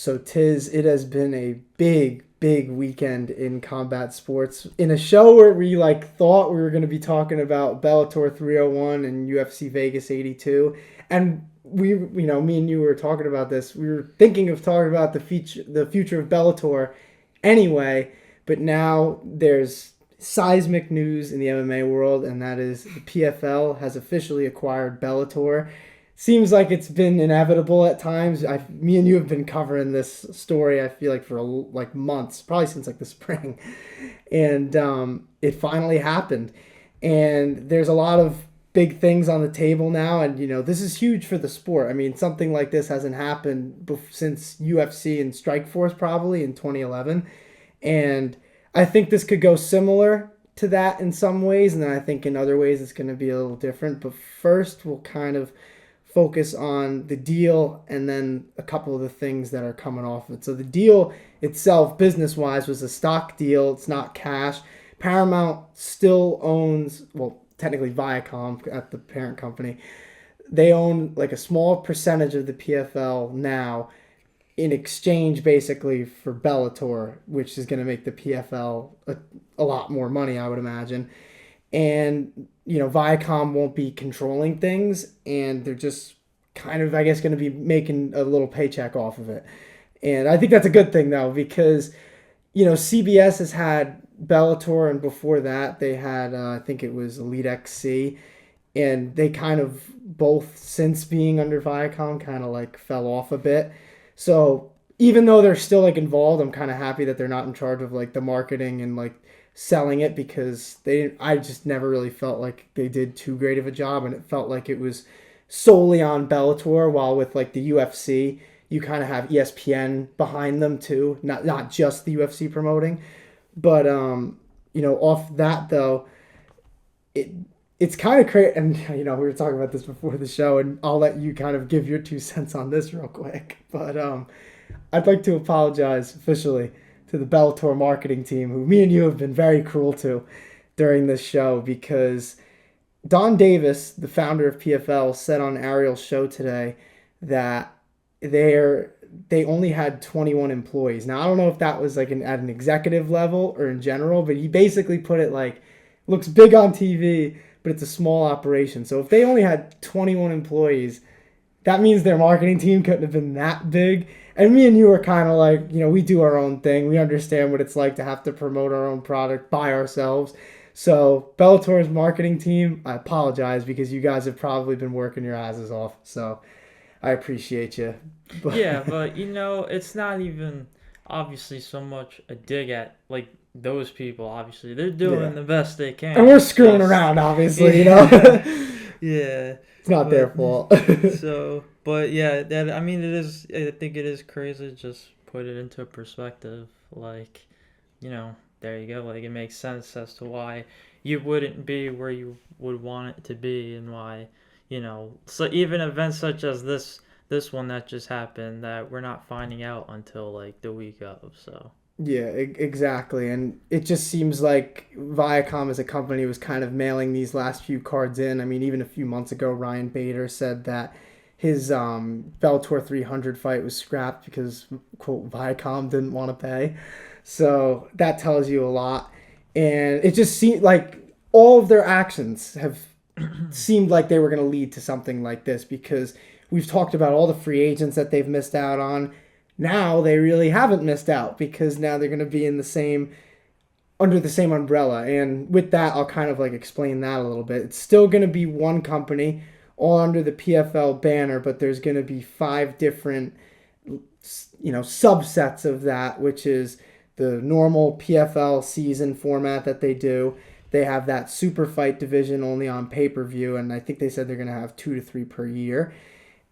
So it has been a big weekend in combat sports. In a show where we thought we were going to be talking about Bellator 301 and UFC Vegas 82, and me and you were talking about this. We were thinking of talking about the future of Bellator anyway, but now there's seismic news in the MMA world, and that is the PFL has officially acquired Bellator. Seems like it's been inevitable at times. Me and you have been covering this story, I feel like, for months, probably since the spring. And it finally happened. And there's a lot of big things on the table now. And, this is huge for the sport. I mean, something like this hasn't happened since UFC and Strikeforce probably in 2011. And I think this could go similar to that in some ways. And then I think in other ways it's going to be a little different. But first, we'll kind of focus on the deal and then a couple of the things that are coming off of it. So the deal itself, business-wise, was a stock deal. It's not cash. Paramount still owns, well, technically Viacom at the parent company. They own a small percentage of the PFL now in exchange basically for Bellator, which is going to make the PFL a lot more money, I would imagine. And Viacom won't be controlling things, and they're just kind of, I guess, going to be making a little paycheck off of it. And I think that's a good thing, though, because, CBS has had Bellator, and before that they had, I think it was Elite XC, and they kind of both, since being under Viacom, kind of fell off a bit. So even though they're still involved, I'm kind of happy that they're not in charge of the marketing and selling it, because I just never really felt like they did too great of a job, and it felt like it was solely on Bellator, while with the UFC you kind of have ESPN behind them too, not just the UFC promoting. But off that though, it's kind of crazy. And we were talking about this before the show, and I'll let you kind of give your 2 cents on this real quick. But I'd like to apologize officially to the Bellator marketing team, who me and you have been very cruel to during this show, because Don Davis, the founder of PFL, said on Ariel's show today that they only had 21 employees. Now, I don't know if that was at an executive level or in general, but he basically put it looks big on TV, but it's a small operation. So if they only had 21 employees, that means their marketing team couldn't have been that big. And me and you are kind of we do our own thing. We understand what it's like to have to promote our own product by ourselves. So Bellator's marketing team, I apologize, because you guys have probably been working your asses off. So I appreciate you. Yeah, but it's not even obviously so much a dig at those people. Obviously, they're doing the best they can. And we're screwing around, obviously, Yeah. It's not their fault. But yeah, that, I mean, it is. I think it is crazy. Just put it into perspective. There you go. It makes sense as to why you wouldn't be where you would want it to be, and why, So even events such as this one that just happened, that we're not finding out until the week of. So. Yeah, exactly. And it just seems like Viacom as a company was kind of mailing these last few cards in. I mean, even a few months ago, Ryan Bader said that his Bellator 300 fight was scrapped because, quote, Viacom didn't want to pay. So that tells you a lot. And it just seemed like all of their actions have seemed like they were going to lead to something like this, because we've talked about all the free agents that they've missed out on. Now they really haven't missed out, because now they're going to be under the same umbrella. And with that, I'll kind of explain that a little bit. It's still going to be one company, all under the PFL banner, but there's going to be 5 different, subsets of that, which is the normal PFL season format that they do. They have that super fight division only on pay-per-view, and I think they said they're going to have 2 to 3 per year.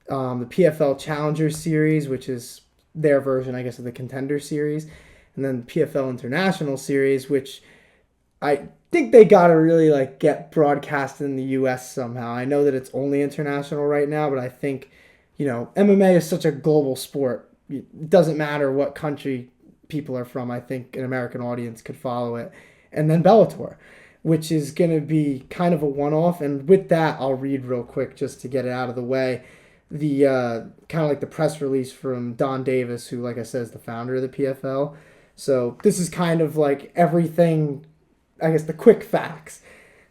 The PFL Challenger Series, which is their version, I guess, of the Contender Series, and then PFL International Series, which I think they gotta really get broadcast in the U.S. somehow. I know that it's only international right now, but I think MMA is such a global sport. It doesn't matter what country people are from. I think an American audience could follow it. And then Bellator, which is going to be kind of a one-off. And with that, I'll read real quick just to get it out of the way. the kind of like the press release from Don Davis, who, like I said, is the founder of the PFL. So this is kind of like everything, I guess, the quick facts.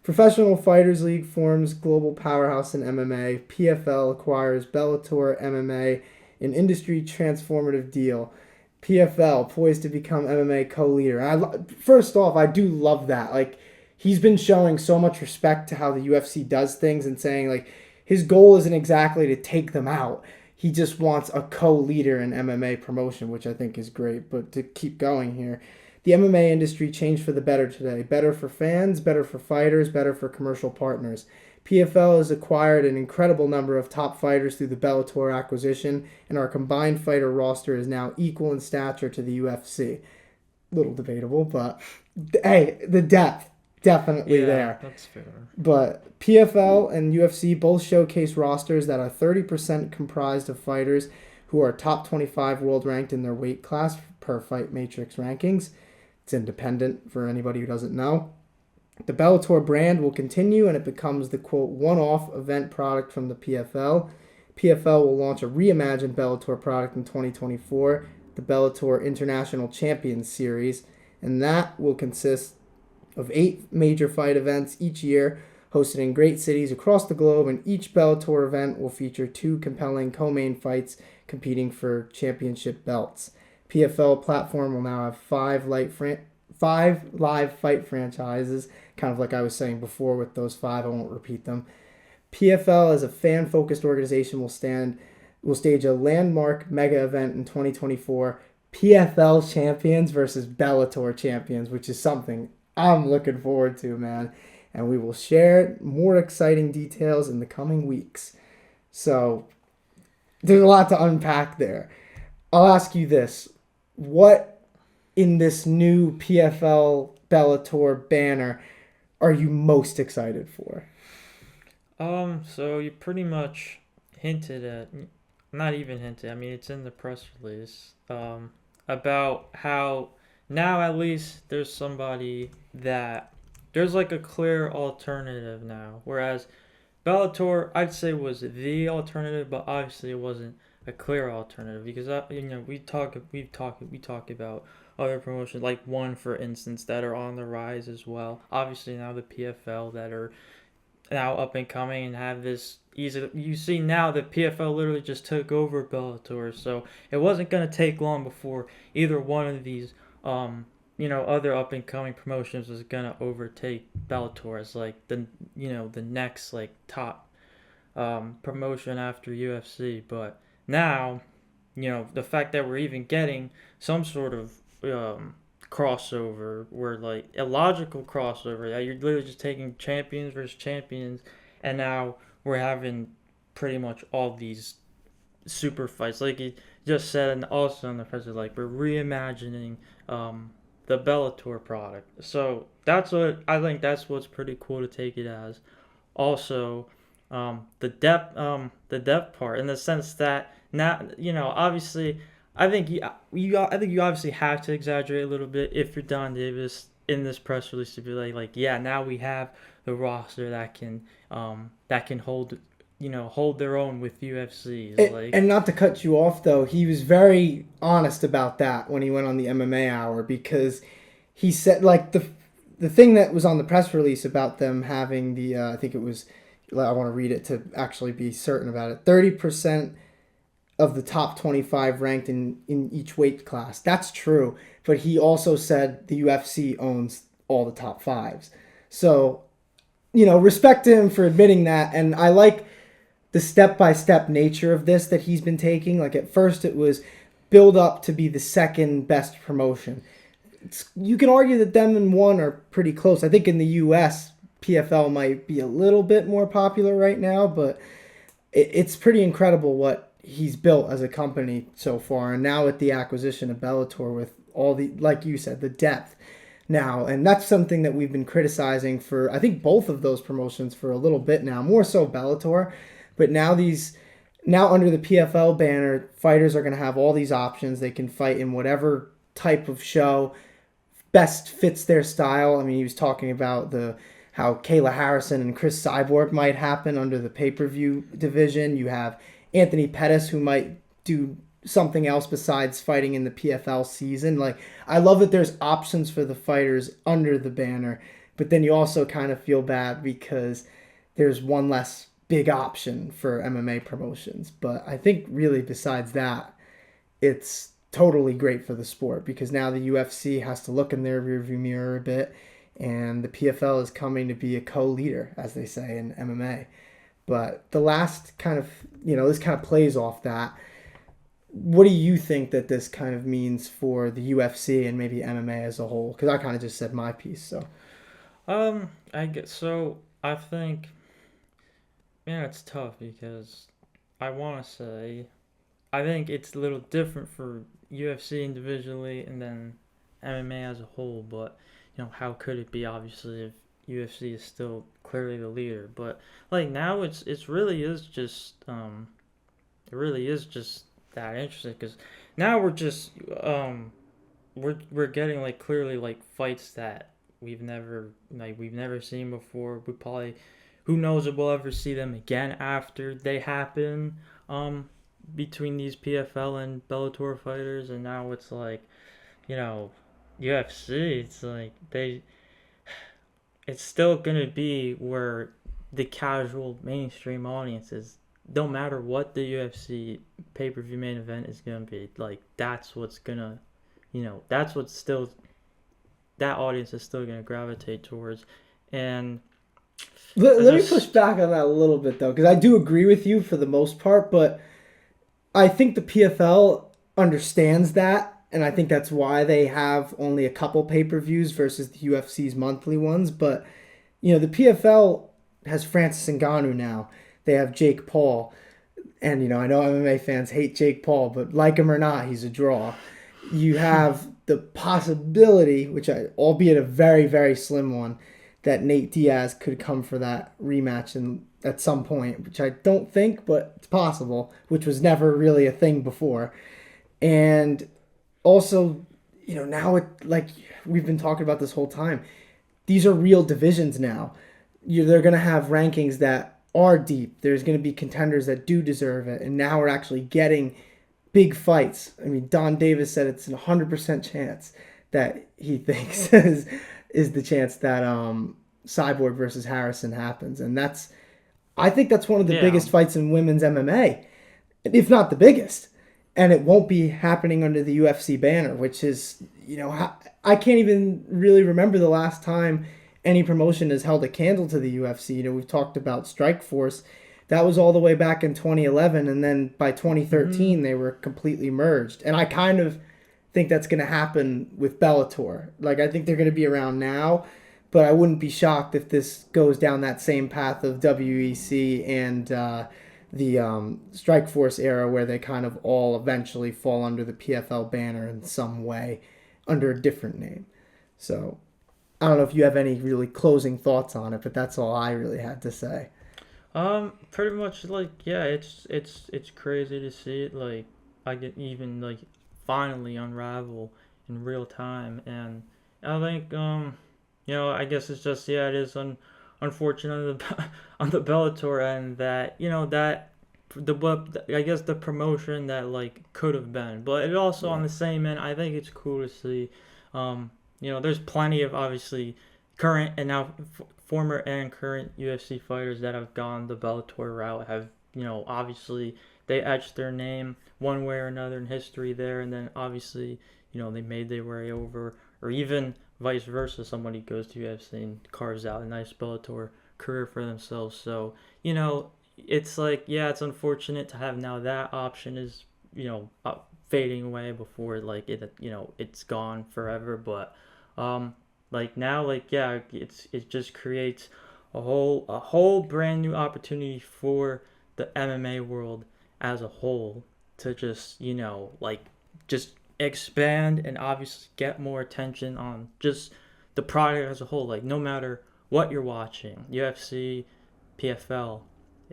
Professional Fighters League forms global powerhouse in MMA. PFL acquires Bellator MMA, an industry transformative deal. PFL poised to become MMA co-leader. First off, I do love that. Like, he's been showing so much respect to how the UFC does things and saying like his goal isn't exactly to take them out. He just wants a co-leader in MMA promotion, which I think is great. But to keep going here, the MMA industry changed for the better today. Better for fans, better for fighters, better for commercial partners. PFL has acquired an incredible number of top fighters through the Bellator acquisition, and our combined fighter roster is now equal in stature to the UFC. Little debatable, but hey, the depth definitely there. That's fair. But PFL and UFC both showcase rosters that are 30% comprised of fighters who are top 25 world ranked in their weight class per Fight Matrix rankings. It's independent for anybody who doesn't know. The Bellator brand will continue and it becomes the, quote, one-off event product from the PFL. PFL will launch a reimagined Bellator product in 2024, the Bellator International Champions Series, and that will consist of 8 major fight events each year, hosted in great cities across the globe, and each Bellator event will feature 2 compelling co-main fights competing for championship belts. PFL platform will now have 5 live fight franchises, kind of like I was saying before with those 5, I won't repeat them. PFL as a fan-focused organization will stage a landmark mega event in 2024, PFL champions versus Bellator champions, which is something I'm looking forward to, man. And we will share more exciting details in the coming weeks. So there's a lot to unpack there. I'll ask you this. What in this new PFL Bellator banner are you most excited for? So you pretty much hinted at, not even hinted, I mean, it's in the press release, about how now at least there's somebody that, there's like a clear alternative now. Whereas Bellator, I'd say, was the alternative, but obviously it wasn't a clear alternative because we talk about other promotions like one, for instance, that are on the rise as well. Obviously now the PFL that are now up and coming and have this easy. You see now that PFL literally just took over Bellator, so it wasn't gonna take long before either one of these other up and coming promotions was gonna overtake Bellator as like the next like top promotion after UFC. But now, the fact that we're even getting some sort of crossover, where like a logical crossover that you're literally just taking champions versus champions, and now we're having pretty much all these super fights, like you just said, and also in the present, like we're reimagining the Bellator product. So that's what I think. That's what's pretty cool to take it as. Also, the depth part, in the sense that now, obviously, I think you obviously have to exaggerate a little bit if you're Don Davis in this press release to be like yeah, now we have the roster that can hold their own with UFCs. And not to cut you off though, he was very honest about that when he went on the MMA Hour, because he said like the thing that was on the press release about them having the I think it was, I want to read it to actually be certain about it, 30% of the top 25 ranked in each weight class. That's true, but he also said the UFC owns all the top 5s. So, respect to him for admitting that, and I like the step-by-step nature of this that he's been taking. Like at first it was build up to be the second best promotion. You can argue that them and one are pretty close. I think in the US, PFL might be a little bit more popular right now, but it's pretty incredible what he's built as a company so far. And now with the acquisition of Bellator, with all the, like you said, the depth now, and that's something that we've been criticizing for, I think, both of those promotions for a little bit now, more so Bellator. But now under the PFL banner, fighters are going to have all these options. They can fight in whatever type of show best fits their style. I mean, he was talking about how Kayla Harrison and Chris Cyborg might happen under the pay-per-view division. You have Anthony Pettis, who might do something else besides fighting in the PFL season. Like, I love that there's options for the fighters under the banner, but then you also kind of feel bad because there's one less big option for MMA promotions. But I think really besides that, it's totally great for the sport because now the UFC has to look in their rearview mirror a bit, and the PFL is coming to be a co-leader, as they say in MMA. But the last kind of, this kind of plays off that. What do you think that this kind of means for the UFC and maybe MMA as a whole? Because I kind of just said my piece, so. I get so I think, man, it's tough because I want to say I think it's a little different for UFC individually and then MMA as a whole. But how could it be? Obviously, if UFC is still clearly the leader, but like now it's really is just it really is just that interesting because now we're getting like clearly like fights that we've never seen before. We probably who knows if we'll ever see them again after they happen. Between these PFL and Bellator fighters, and now it's like, you know, UFC. It's like it's still gonna be where the casual mainstream audience is. Don't matter what the UFC pay-per-view main event is gonna be. Like that's what's gonna, that's what's still that audience is still gonna gravitate towards, and Let me push back on that a little bit though, because I do agree with you for the most part, but I think the PFL understands that, and I think that's why they have only a couple pay-per-views versus the UFC's monthly ones. But the PFL has Francis Ngannou now. They have Jake Paul, and I know MMA fans hate Jake Paul, but like him or not, he's a draw. You have the possibility, albeit a very very slim one, that Nate Diaz could come for that rematch and at some point, which I don't think, but it's possible, which was never really a thing before. And also, now like we've been talking about this whole time, these are real divisions now. They're going to have rankings that are deep. There's going to be contenders that do deserve it. And now we're actually getting big fights. I mean, Don Davis said it's a 100% chance that he thinks is the chance that Cyborg versus Harrison happens. And I think that's one of the biggest fights in women's MMA, if not the biggest. And it won't be happening under the UFC banner, which is, I can't even really remember the last time any promotion has held a candle to the UFC. We've talked about Strikeforce. That was all the way back in 2011, and then by 2013, they were completely merged. And I kind of think that's going to happen with Bellator. Like, I think they're going to be around now, but I wouldn't be shocked if this goes down that same path of WEC and the Strikeforce era, where they kind of all eventually fall under the PFL banner in some way under a different name. So I don't know if you have any really closing thoughts on it, but that's all I really had to say. Pretty much like it's crazy to see it. Like I get even like finally unravel in real time, and I think I guess it's just it is unfortunate on the on the Bellator end that that I guess the promotion that like could have been, but it also on the same end I think it's cool to see. There's plenty of obviously current and now former and current UFC fighters that have gone the Bellator route have obviously they etched their name one way or another in history there, and then obviously they made their way over, or even vice versa, somebody goes to UFC and carves out a nice Bellator career for themselves. So it's like it's unfortunate to have now that option is fading away before like it's gone forever, but like now like it just creates a whole brand new opportunity for the MMA world as a whole to just like just expand and obviously get more attention on just the product as a whole. Like no matter what you're watching, UFC, PFL,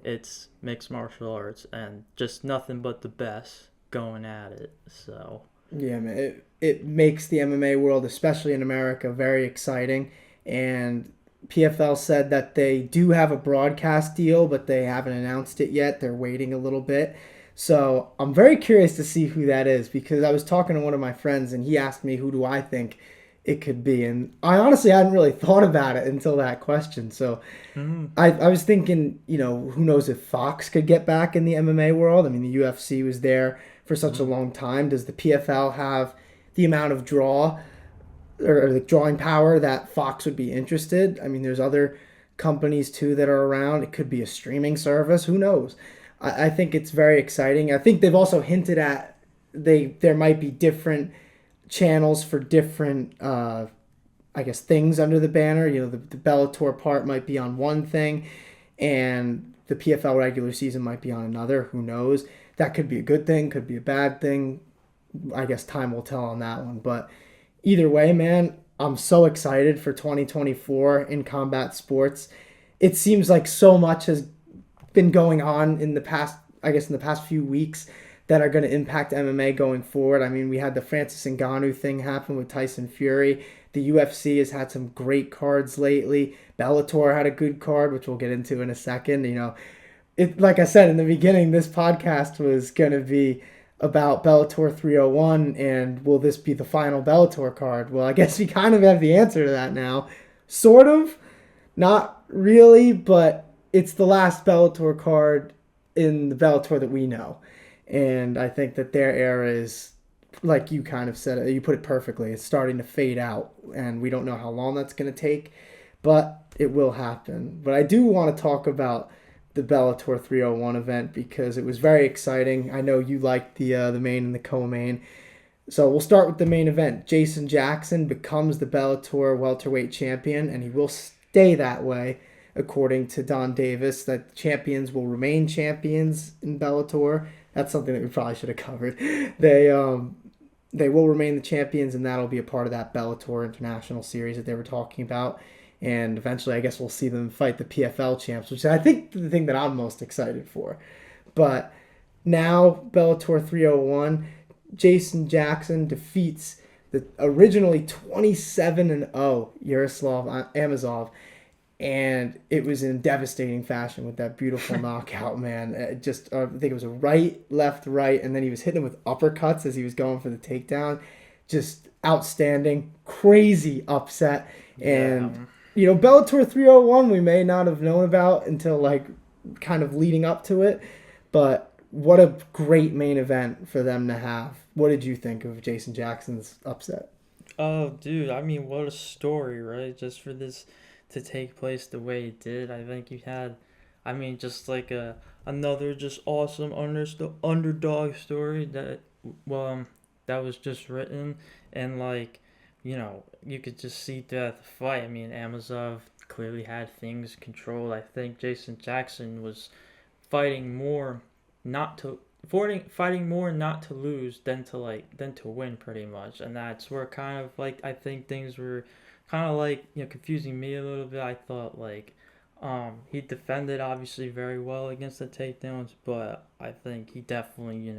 it's mixed martial arts and just nothing but the best going at it. So yeah, man, it makes the MMA world, especially in America, very exciting. And PFL said that they do have a broadcast deal, but they haven't announced it yet. They're waiting a little bit. So I'm very curious to see who that is because I was talking to one of my friends and he asked me who do I think it could be. And I honestly hadn't really thought about it until that question. So Mm-hmm. I was thinking, who knows if Fox could get back in the MMA world? I mean, the UFC was there for such a Mm-hmm. long time. Does the PFL have the amount of draw or the drawing power that Fox would be interested? I mean, there's other companies too that are around. It could be a streaming service. Who knows? I think it's very exciting. I think they've also hinted at there might be different channels for different I guess things under the banner. The Bellator part might be on one thing, and the PFL regular season might be on another. Who knows? That could be a good thing, could be a bad thing. I guess time will tell on that one. But either way, man, I'm so excited for 2024 in combat sports. It seems like so much has been going on in the past, I guess, in the past few weeks that are going to impact MMA going forward. I mean, we had the Francis Ngannou thing happen with Tyson Fury. The UFC has had some great cards lately. Bellator had a good card, which we'll get into in a second. Like I said in the beginning, this podcast was going to be about Bellator 301 and will this be the final Bellator card? Well, I guess we kind of have the answer to that now. Sort of. Not really, but it's the last Bellator card in the Bellator that we know. And I think that their era is, like you kind of said, you put it perfectly, it's starting to fade out. And we don't know how long that's going to take, but it will happen. But I do want to talk about the Bellator 301 event because it was very exciting. I know you liked the main and the co-main. So we'll start with the main event. Jason Jackson becomes the Bellator welterweight champion, and he will stay that way, according to Don Davis. That champions will remain champions in Bellator. That's something that we probably should have covered. They will remain the champions, and that'll be a part of that Bellator International Series that they were talking about. And eventually, I guess we'll see them fight the PFL champs, which I think the thing that I'm most excited for. But now, Bellator 301, Jason Jackson defeats the originally 27-0 Yaroslav Amosov, and it was in devastating fashion with that beautiful knockout, man. I think it was a right, left, right, and then he was hitting him with uppercuts as he was going for the takedown. Just outstanding, crazy upset. And, Bellator 301 we may not have known about until, kind of leading up to it, but what a great main event for them to have. What did you think of Jason Jackson's upset? Oh, dude, I mean, what a story, right? Just for this to take place the way it did. I think you had, I mean, just like another just awesome underdog story that was just written, and you could just see throughout the fight. I mean, Amosov clearly had things controlled. I think Jason Jackson was fighting more not to fighting more not to lose than to win, pretty much. And that's where kind of I think things were kind of confusing me a little bit. I thought he defended obviously very well against the takedowns, but I think he definitely,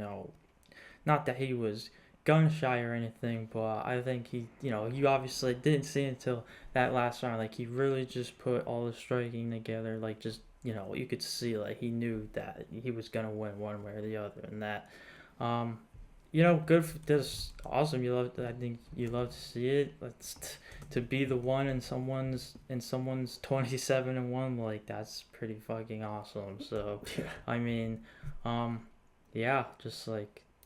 not that he was gun shy or anything, but I think he obviously didn't see until that last round. He really just put all the striking together, you could see he knew that he was gonna win one way or the other, and that, good for this. Awesome. I think you love to see it. To be the one in someone's 27-1, that's pretty fucking awesome. So, Yeah. I mean, yeah, just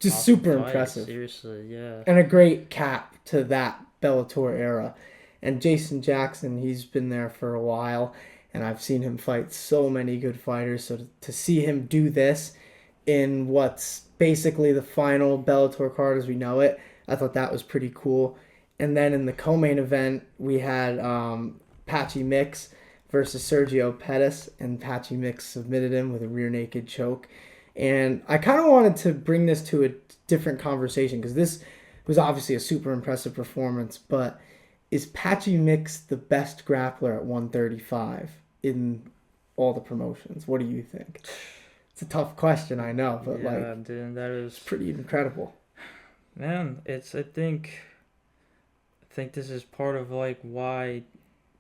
Just awesome super fight, impressive. seriously, yeah. And a great cap to that Bellator era. And Jason Jackson, he's been there for a while, and I've seen him fight so many good fighters. So to see him do this in what's basically the final Bellator card as we know it, I thought that was pretty cool. And then in the co-main event, we had Patchy Mix versus Sergio Pettis, and Patchy Mix submitted him with a rear naked choke. And I kind of wanted to bring this to a different conversation because this was obviously a super impressive performance, but is Patchy Mix the best grappler at 135 in all the promotions? What do you think? It's a tough question, I know, but Yeah, dude, that it's is, pretty incredible. man. I think this is part of why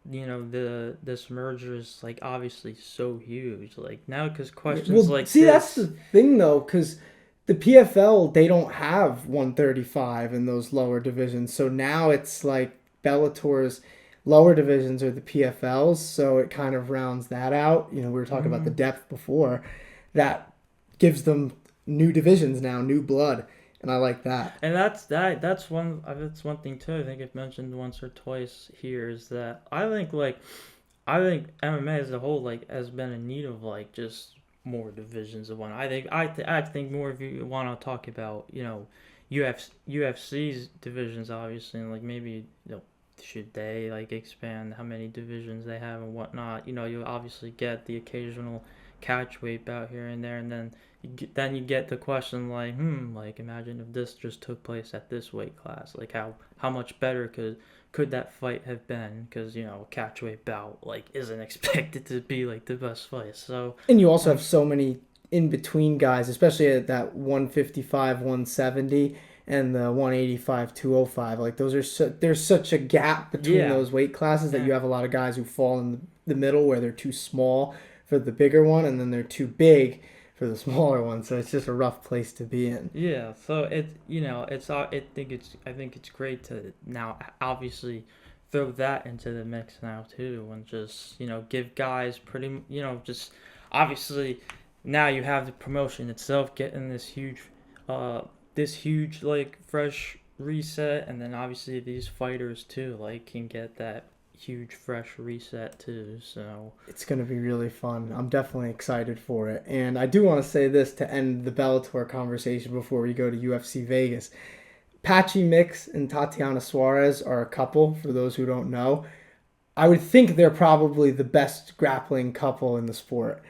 this merger is like obviously so huge. Like now, because questions Well, like see, that's this, the thing though, because the PFL they don't have 135 in those lower divisions, so now it's like Bellator's lower divisions are the PFLs, so it kind of rounds that out. We were talking about the mm, depth before, that gives them new divisions now, new blood, and I like that. and that's one thing too. I think I've mentioned once or twice here is that I think MMA as a whole like has been in need of like just more divisions of one. I think more if you want to talk about UFC's divisions obviously and like maybe should they like expand how many divisions they have and whatnot. You obviously get the occasional catch weight bout here and there, and then you get the question like like imagine if this just took place at this weight class, like how much better could that fight have been? Because a catchweight bout like isn't expected to be like the best fight. So And you also have um, so many in between guys, especially at that 155, 170 and the 185, 205. Like there's such a gap between yeah, those weight classes that yeah, you have a lot of guys who fall in the middle where they're too small for the bigger one and then they're too big for the smaller one. So it's just a rough place to be in. yeah. So I think it's great to now obviously throw that into the mix now too, and just give guys just obviously now you have the promotion itself getting uh this huge like fresh reset, and then obviously these fighters too like can get that huge fresh reset too. So It's going to be really fun. I'm definitely excited for it. And I do want to say this to end the Bellator conversation before we go to UFC Vegas. Patchy Mix and Tatiana Suarez are a couple, for those who don't know. I would think they're probably the best grappling couple in the sport.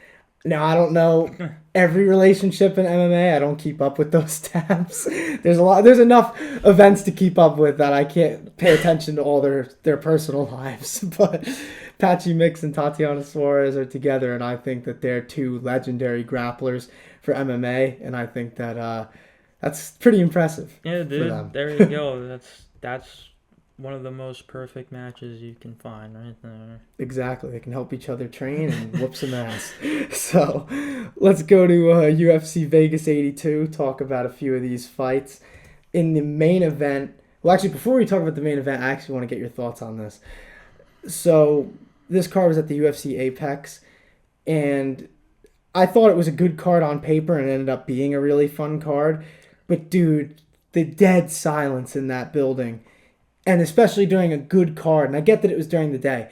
Now, I don't know every relationship in MMA. I don't keep up with those tabs. There's enough events to keep up with that I can't pay attention to all their personal lives. But Patchy Mix and Tatiana Suarez are together, and I think that they're two legendary grapplers for MMA, and I think that that's pretty impressive yeah, for dude, them. there you go. That's one of the most perfect matches you can find right there. Exactly. They can help each other train and whoop some ass. So let's go to UFC Vegas 82, talk about a few of these fights. In the main event, well, actually, before we talk about the main event, I actually want to get your thoughts on this. So this card was at the UFC Apex, and I thought it was a good card on paper and it ended up being a really fun card. But dude, the dead silence in that building, and especially during a good card, and I get that it was during the day,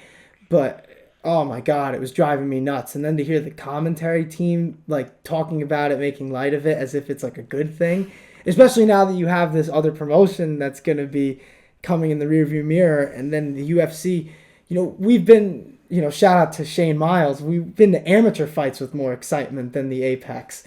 but oh my god, it was driving me nuts. And then to hear the commentary team like talking about it, making light of it as if it's like a good thing, especially now that you have this other promotion that's going to be coming in the rearview mirror, and then the UFC. We've been, shout out to Shane Miles. We've been to amateur fights with more excitement than the Apex,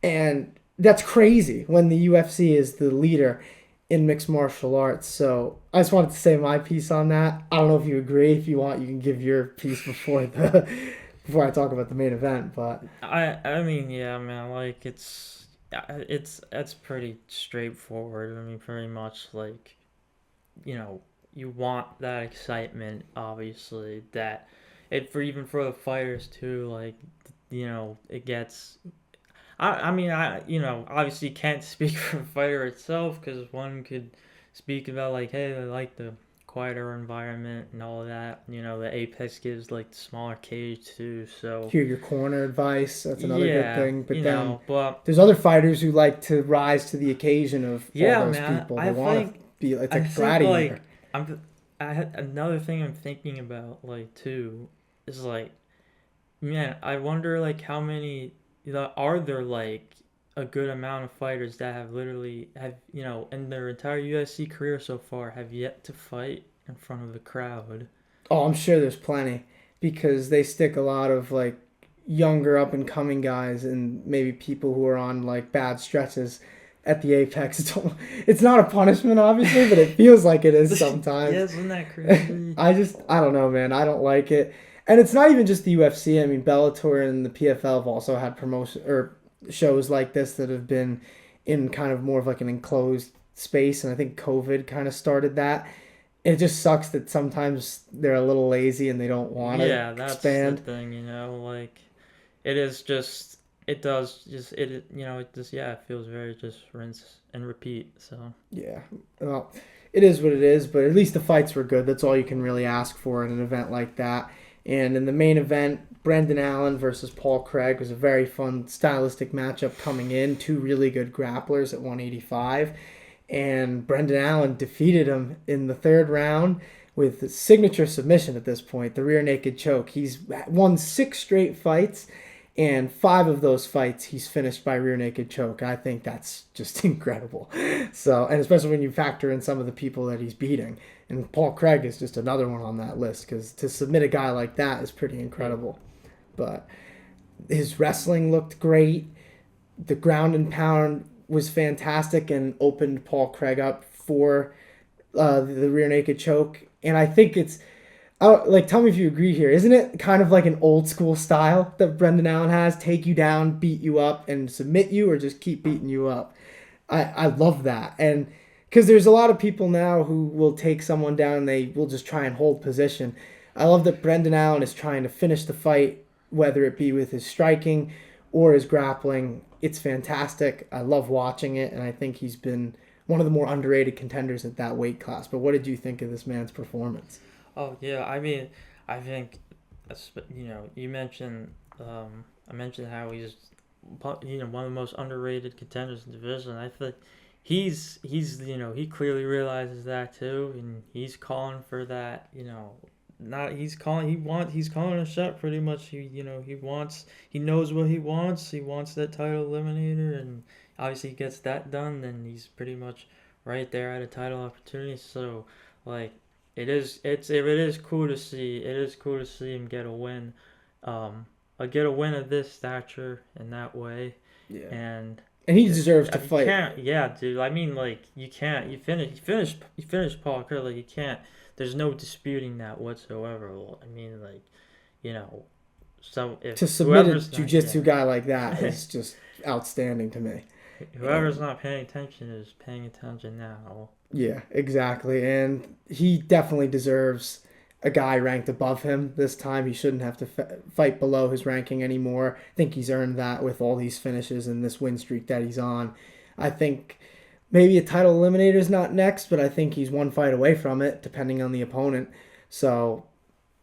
and that's crazy when the UFC is the leader in mixed martial arts. So I just wanted to say my piece on that. I don't know if you agree. If you want, you can give your piece before I talk about the main event. But I mean, yeah, man, like it's pretty straightforward. I mean, pretty much like you want that excitement, obviously, that it for even for the fighters too, like it gets. I mean, obviously can't speak for the fighter itself because one could speak about like, hey, I like the quieter environment and all of that. The Apex gives like the smaller cage too, so hear your corner advice. That's another good yeah, thing. But then but there's other fighters who like to rise to the occasion of all yeah, those man, people. They want to be. It's I like a think gladiator. like I had another thing I'm thinking about like too is like man, I wonder like how many are there like a good amount of fighters that have literally have in their entire UFC career so far have yet to fight in front of a crowd. Oh, I'm sure there's plenty because they stick a lot of like younger up and coming guys and maybe people who are on like bad stretches at the apex. It's not a punishment obviously, but it feels like it is Yeah, sometimes. isn't that crazy? I don't know, man. I don't like it. And it's not even just the UFC. I mean, Bellator and the PFL have also had promotion or shows like this that have been in kind of more of like an enclosed space, and I think COVID kind of started that. And it just sucks that sometimes they're a little lazy and they don't want to Yeah, that's the expand. thing, like it is just it does just it it just it feels very just rinse and repeat. So Yeah, well, it is what it is, but at least the fights were good. That's all you can really ask for in an event like that. And in the main event, Brendan Allen versus Paul Craig was a very fun stylistic matchup coming in. Two really good grapplers at 185. And Brendan Allen defeated him in the third round with a signature submission at this point, the rear naked choke. He's won 6 straight fights, and 5 of those fights he's finished by rear naked choke. I think that's just incredible. So, and especially when you factor in some of the people that he's beating. And Paul Craig is just another one on that list because to submit a guy like that is pretty incredible. But his wrestling looked great. The ground and pound was fantastic and opened Paul Craig up for the rear naked choke. And I think it's like, tell me if you agree here. Isn't it kind of like an old school style that Brendan Allen has? Take you down, beat you up, and submit you, or just keep beating you up. I love that. And because there's a lot of people now who will take someone down and they will just try and hold position. I love that Brendan Allen is trying to finish the fight, whether it be with his striking or his grappling. It's fantastic. I love watching it, and I think he's been one of the more underrated contenders at that weight class. But what did you think of this man's performance? oh yeah, I mean, I think you mentioned I mentioned how he's one of the most underrated contenders in the division. I think he's he clearly realizes that too, and he's calling for that. Not he's calling a shot pretty much. He knows what he wants. He wants that title eliminator, and obviously he gets that done, then he's pretty much right there at a title opportunity. So like it is cool to see. It is cool to see him get a win, get a win of this stature in that way, Yeah. and And he deserves to you fight. can't. Yeah, dude. I mean, like you can't. You finish Paul Kerr. Like you can't. There's no disputing that whatsoever. Well, I mean, like you know, so if To submit a whoever's not, jiu-jitsu guy like that is just outstanding to me. whoever's not paying attention is paying attention now. Yeah, exactly. And he definitely deserves a guy ranked above him this time. He shouldn't have to fight below his ranking anymore. I think he's earned that with all these finishes and this win streak that he's on. I think maybe a title eliminator is not next, but I think he's one fight away from it, depending on the opponent. So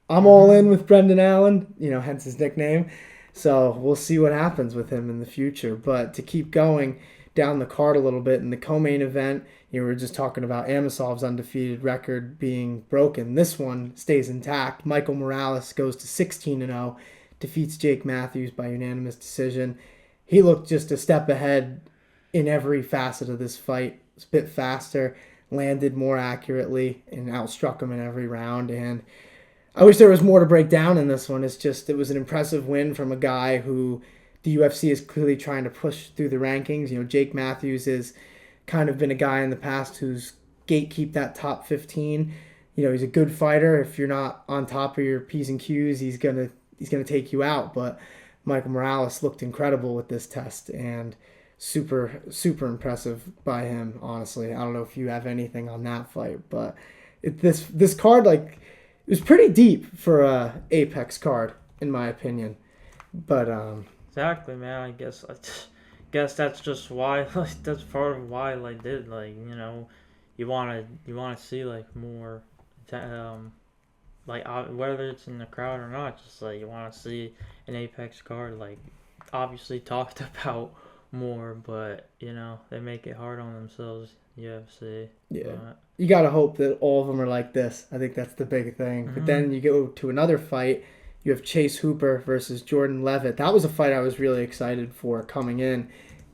I'm all in with Brendan Allen, hence his nickname. So we'll see what happens with him in the future. But to keep going down the card a little bit, in the co-main event, we were just talking about Amosov's undefeated record being broken. This one stays intact. Michael Morales goes to 16-0, defeats Jake Matthews by unanimous decision. He looked just a step ahead in every facet of this fight. It's a bit faster, landed more accurately, and outstruck him in every round. And I wish there was more to break down in this one. It was an impressive win from a guy who the UFC is clearly trying to push through the rankings. Jake Matthews has kind of been a guy in the past who's gatekeep that top 15. He's a good fighter. If you're not on top of your P's and Q's, he's gonna take you out. But Michael Morales looked incredible with this test and super, super impressive by him, honestly. I don't know if you have anything on that fight, but this card, like, it was pretty deep for a Apex card, in my opinion. But Exactly, man. Guess that's just why. Like that's part of why I did. You wanna see like more, whether it's in the crowd or not. Just like you wanna see an Apex card obviously talked about more, but they make it hard on themselves. UFC. yeah, But, you gotta hope that all of them are like this. I think that's the big thing. But then you go to another fight. You have Chase Hooper versus Jordan Levitt. That was a fight I was really excited for coming in.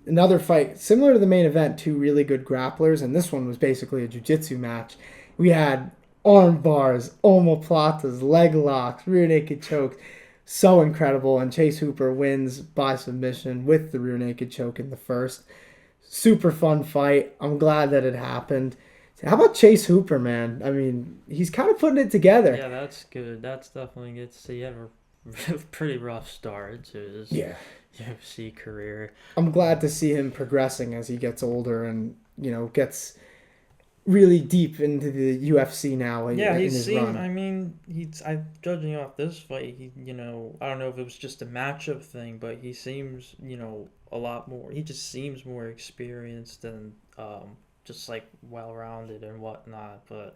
Another fight similar to the main event, two really good grapplers, and this one was basically a jiu-jitsu match. We had arm bars, omoplatas, leg locks, rear naked chokes. So incredible, and Chase Hooper wins by submission with the rear naked choke in the first. Super fun fight. I'm glad that it happened. How about Chase Hooper, man? I mean, he's kind of putting it together. yeah, that's good. That's definitely good to see. You have a pretty rough start to his Yeah. UFC career. I'm glad to see him progressing as he gets older and, gets really deep into the UFC now Yeah, in he's his seen. run. I mean, I'm judging off this fight. I don't know if it was just a matchup thing, but he seems, a lot more. He just seems more experienced and just like well-rounded and whatnot. But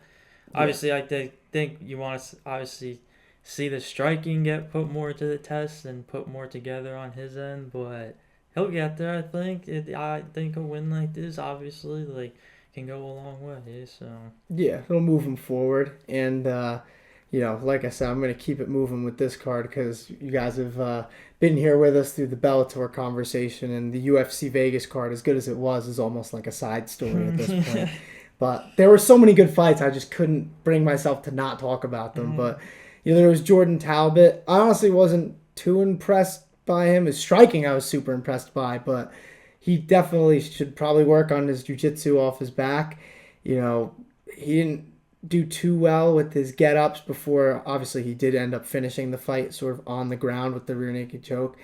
Yeah. obviously, think you want to obviously see the striking get put more to the test and put more together on his end, but he'll get there. I think. I think a win like this, obviously, like can go a long way. So. Yeah, it'll move him forward. And, like I said, I'm going to keep it moving with this card because you guys have been here with us through the Bellator conversation. And the UFC Vegas card, as good as it was, is almost like a side story at this point. But there were so many good fights, I just couldn't bring myself to not talk about them. But, there was Jordan Talbot. I honestly wasn't too impressed by him. His striking, I was super impressed by. But he definitely should probably work on his jiu-jitsu off his back. He didn't do too well with his get-ups before. Obviously, he did end up finishing the fight sort of on the ground with the rear naked choke.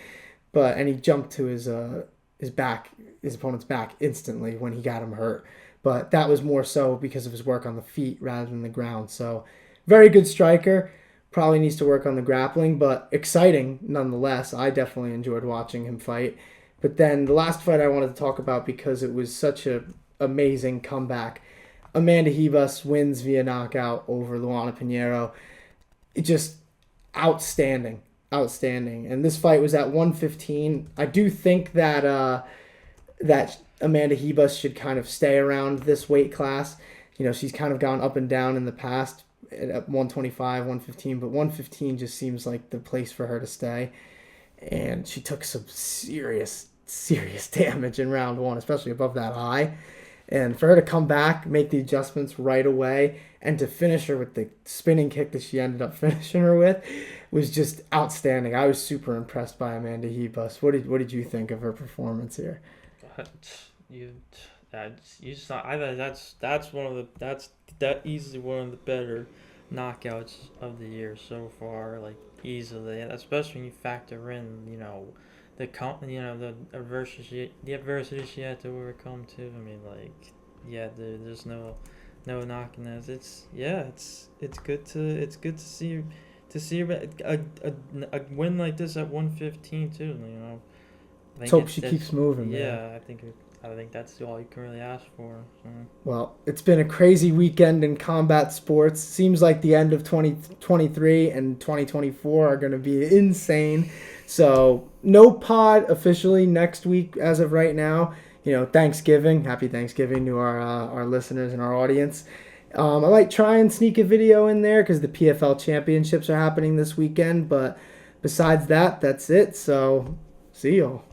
And he jumped to his back, his opponent's back instantly when he got him hurt. But that was more so because of his work on the feet rather than the ground. So, very good striker. Probably needs to work on the grappling, but exciting nonetheless. I definitely enjoyed watching him fight. But then the last fight I wanted to talk about because it was such an amazing comeback. Amanda Ribas wins via knockout over Luana Pinheiro. It just outstanding, outstanding. And this fight was at 115. I do think that that Amanda Ribas should kind of stay around this weight class. She's kind of gone up and down in the past at 125, 115, but 115 just seems like the place for her to stay. And she took some serious damage in round one, especially above that eye. And for her to come back, make the adjustments right away, and to finish her with the spinning kick that she ended up finishing her with was just outstanding. I was super impressed by Amanda Ribas. What did you think of her performance here? You, you saw. I think that's one of the that easily one of the better knockouts of the year so far. Like easily, especially when you factor in the adversity she had to overcome too. I mean, like, yeah, there's no knocking this. It's good to see a win like this at 115 too. Let's hope she keeps moving. Yeah, I think that's all you can really ask for. So. Well, it's been a crazy weekend in combat sports. Seems like the end of 2023 and 2024 are going to be insane. So, no pod officially next week as of right now. Thanksgiving. Happy Thanksgiving to our listeners and our audience. I might try and sneak a video in there because the PFL championships are happening this weekend. But besides that, that's it. So, see y'all.